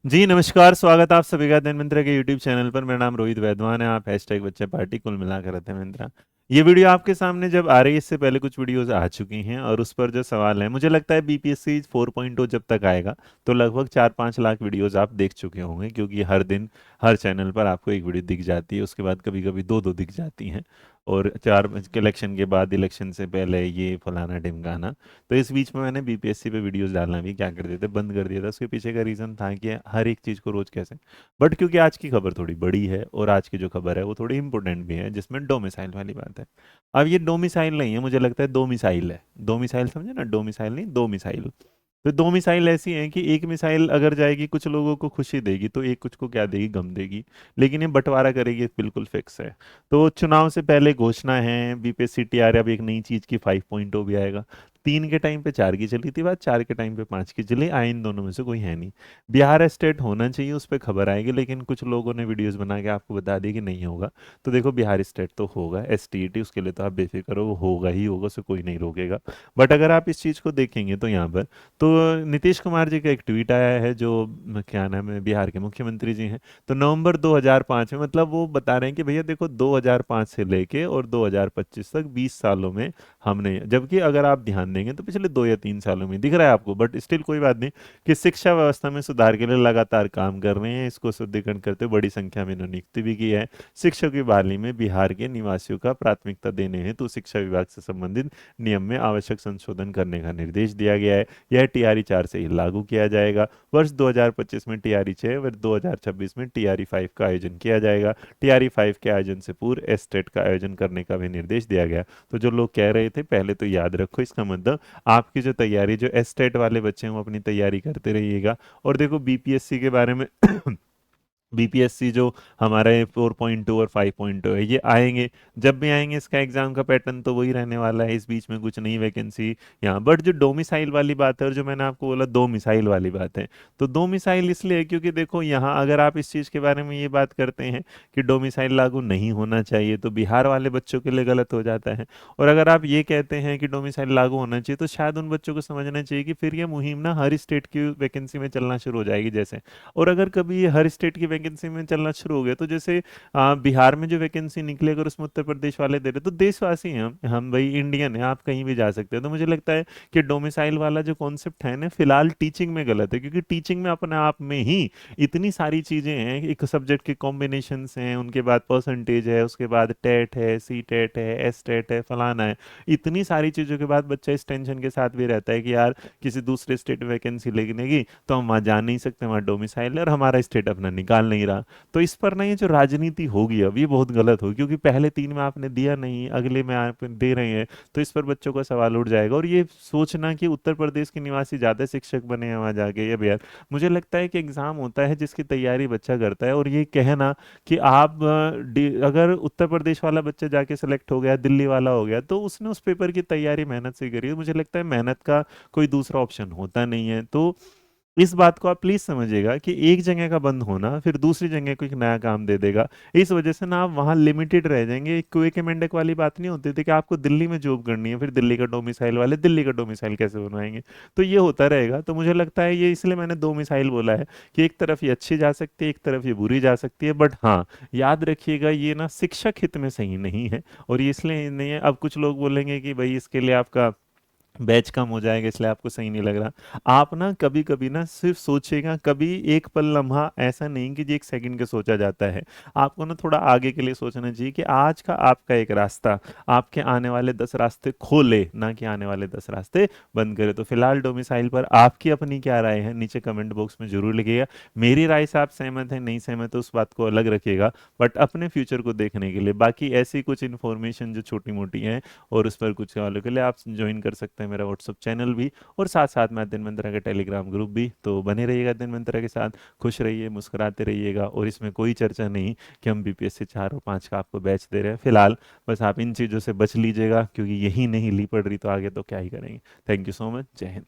जी नमस्कार, स्वागत आप सभी का धन्वंतरि के यूट्यूब चैनल पर। मेरा नाम रोहित वैद्वान है। आप हैशटैग बच्चे पार्टी कुल मिलाकर धन्वंतरा। ये वीडियो आपके सामने जब आ रही है, इससे पहले कुछ वीडियोस आ चुकी हैं और उस पर जो सवाल है, मुझे लगता है बीपीएससी 4.0 जब तक आएगा तो लगभग 4-5 लाख वीडियोस आप देख चुके होंगे, क्योंकि हर दिन हर चैनल पर आपको एक वीडियो दिख जाती है। उसके बाद कभी कभी दो दो दिख जाती हैं। और चार इलेक्शन के बाद, इलेक्शन से पहले ये फलाना ढिमकाना। तो इस बीच में मैंने बीपीएससी पे वीडियोस डालना भी क्या कर दिए थे, बंद कर दिया था। उसके पीछे का रीज़न था कि हर एक चीज़ को रोज कैसे, बट क्योंकि आज की खबर थोड़ी बड़ी है और आज की जो खबर है वो थोड़ी इंपॉर्टेंट भी है, जिसमें डोमिसाइल वाली बात है। अब ये डोमिसाइल नहीं है, मुझे लगता है दो मिसाइल है। दो मिसाइल समझे ना, डोमिसाइल नहीं, दो मिसाइल। तो दो मिसाइल ऐसी हैं कि एक मिसाइल अगर जाएगी कुछ लोगों को खुशी देगी, तो एक कुछ को क्या देगी, गम देगी। लेकिन ये बंटवारा करेगी, बिल्कुल फिक्स है। तो चुनाव से पहले घोषणा है, बीपीएससी टीआर अब एक नई चीज की 5.0 भी आएगा। 3 के टाइम पे 4 की चली थी बात, 4 के टाइम पे 5 की चली। इन दोनों में से कोई है नहीं। बिहार स्टेट होना चाहिए, उस पर खबर आएगी, लेकिन कुछ लोगों ने वीडियोस बना के आपको बता दिया कि नहीं होगा। तो देखो, बिहार स्टेट तो होगा, एसटीईटी, उसके लिए तो आप बेफिक्र हो, वो होगा ही होगा, उसे कोई नहीं रोकेगा। बट अगर आप इस चीज़ को देखेंगे तो यहाँ पर, तो नीतीश कुमार जी का एक ट्वीट आया है, जो क्या नाम है, बिहार के मुख्यमंत्री जी हैं। तो नवंबर 2005 में, मतलब वो बता रहे हैं कि भैया देखो, 2005 से लेके और 2025 तक 20 सालों में हमने, जबकि अगर आप ध्यान देंगे तो पिछले 2 या 3 सालों में दिख रहा है आपको, बट स्टिल कोई बात नहीं, कि शिक्षा व्यवस्था में सुधार के लिए लगातार काम कर रहे हैं। इसको सुदृढ़ीकरण करते हुए बड़ी संख्या में इन्होंने नियुक्ति भी की है। शिक्षक की बहाली में बिहार के निवासियों का प्राथमिकता देने हेतु शिक्षा विभाग से संबंधित नियम में आवश्यक संशोधन करने का निर्देश दिया गया है। यह टीआरई 4 से ही लागू किया जाएगा। वर्ष 2025 में टीआरई 6, वर्ष 2026 में टीआरई 5 का आयोजन किया जाएगा। टीआरई 5 के आयोजन से पूर्व एस्टेट का आयोजन करने का भी निर्देश दिया गया। तो जो लोग कह रहे थे, पहले तो याद रखो, इसका मतलब आपकी जो तैयारी, जो एस्टेट वाले बच्चे हैं, वो अपनी तैयारी करते रहिएगा। और देखो, बीपीएससी के बारे में बीपीएससी जो हमारा 4.2 और 5.2 है, ये आएंगे। जब भी आएंगे, इसका एग्जाम का पैटर्न तो वही रहने वाला है। इस बीच में कुछ नई वैकेंसी यहाँ, बट जो डोमिसाइल वाली बात है, और जो मैंने आपको बोला दो मिसाइल वाली बात है, तो दो मिसाइल इसलिए है क्योंकि देखो, यहाँ अगर आप इस चीज़ के बारे में ये बात करते हैं कि डोमिसाइल लागू नहीं होना चाहिए, तो बिहार वाले बच्चों के लिए गलत हो जाता है। और अगर आप ये कहते हैं कि डोमिसाइल लागू होना चाहिए, तो शायद उन बच्चों को समझना चाहिए कि फिर ये मुहिम ना हर स्टेट की वैकेंसी में चलना शुरू हो जाएगी जैसे। और अगर कभी ये हर स्टेट की वैकेंसी में चलना शुरू हो गया, तो जैसे बिहार में जो वैकेंसी निकली, अगर उसमें उत्तर प्रदेश वाले दे रहे, तो देशवासी हैं हम भाई, इंडियन है, आप कहीं भी जा सकते हैं। तो मुझे लगता है कि डोमिसाइल वाला जो कॉन्सेप्ट है ना, फिलहाल टीचिंग में गलत है, क्योंकि टीचिंग में अपने आप में ही इतनी सारी चीजें हैं, एक सब्जेक्ट के कॉम्बिनेशन हैं, उनके बाद परसेंटेज है, उसके बाद टेट है, सी टेट है, एस टेट है, फलाना है। इतनी सारी चीजों के बाद बच्चा इस टेंशन के साथ भी रहता है कि यार, किसी दूसरे स्टेट में वैकेंसी लगेगी तो हम वहाँ जा नहीं सकते, वहाँ डोमिसाइल है और हमारा स्टेट अपना निकाल नहीं रहा। तो इस पर ना ये जो राजनीति होगी अब, ये बहुत गलत होगी, क्योंकि पहले 3 में आपने दिया नहीं, अगले में आप दे रहे हैं। तो इस पर बच्चों का सवाल उठ जाएगा। और ये सोचना कि उत्तर प्रदेश के निवासी ज़्यादा शिक्षक बने हैं वहाँ जाके, ये यार, मुझे लगता है कि एग्ज़ाम होता है जिसकी तैयारी बच्चा करता है। और ये कहना कि आप अगर उत्तर प्रदेश वाला बच्चा जाके सेलेक्ट हो गया, दिल्ली वाला हो गया, तो उसने उस पेपर की तैयारी मेहनत से करी है। मुझे लगता है मेहनत का कोई दूसरा ऑप्शन होता नहीं है। तो इस बात को आप प्लीज समझिएगा कि एक जगह का बंद होना फिर दूसरी जगह को एक नया काम दे देगा। इस वजह से ना आप वहां लिमिटेड रह जाएंगे। एक कुएं के मेंढक वाली बात नहीं होती थी कि आपको दिल्ली में जॉब करनी है, फिर दिल्ली का डोमिसाइल वाले दिल्ली का डोमिसाइल कैसे बनवाएंगे। तो ये होता रहेगा। तो मुझे लगता है, ये इसलिए मैंने दो मिसाइल बोला है कि एक तरफ ये अच्छी जा सकती है, एक तरफ ये बुरी जा सकती है। बट हाँ, याद रखिएगा, ये ना शिक्षक हित में सही नहीं है। और ये इसलिए नहीं है, अब कुछ लोग बोलेंगे कि भाई इसके लिए आपका बैच कम हो जाएगा, इसलिए आपको सही नहीं लग रहा। आप ना कभी कभी ना सिर्फ सोचिएगा, कभी एक पल लम्हा ऐसा नहीं कि जी एक सेकंड के सोचा जाता है। आपको ना थोड़ा आगे के लिए सोचना चाहिए कि आज का आपका एक रास्ता आपके आने वाले 10 रास्ते खोले, ना कि आने वाले 10 रास्ते बंद करे। तो फिलहाल डोमिसाइल पर आपकी अपनी क्या राय है, नीचे कमेंट बॉक्स में जरूर लिखिएगा। मेरी राय से आप सहमत हैं, नहीं सहमत है, उस बात को अलग रखिएगा। बट अपने फ्यूचर को देखने के लिए बाकी ऐसी कुछ इन्फॉर्मेशन जो छोटी मोटी है, और उस पर कुछ वालों के लिए आप ज्वाइन कर सकते हैं मेरा व्हाट्सअप चैनल भी, और साथ साथ में दिन मंत्रा का टेलीग्राम ग्रुप भी। तो बने रहिएगा दिन मंत्रा के साथ, खुश रहिए, मुस्कुराते रहिएगा। और इसमें कोई चर्चा नहीं कि हम बीपीएससी 4 और 5 का आपको बैच दे रहे हैं। फिलहाल बस आप इन चीज़ों से बच लीजिएगा, क्योंकि यही नहीं ली पड़ रही तो आगे तो क्या ही करेंगे। Thank you so much. जय हिंद।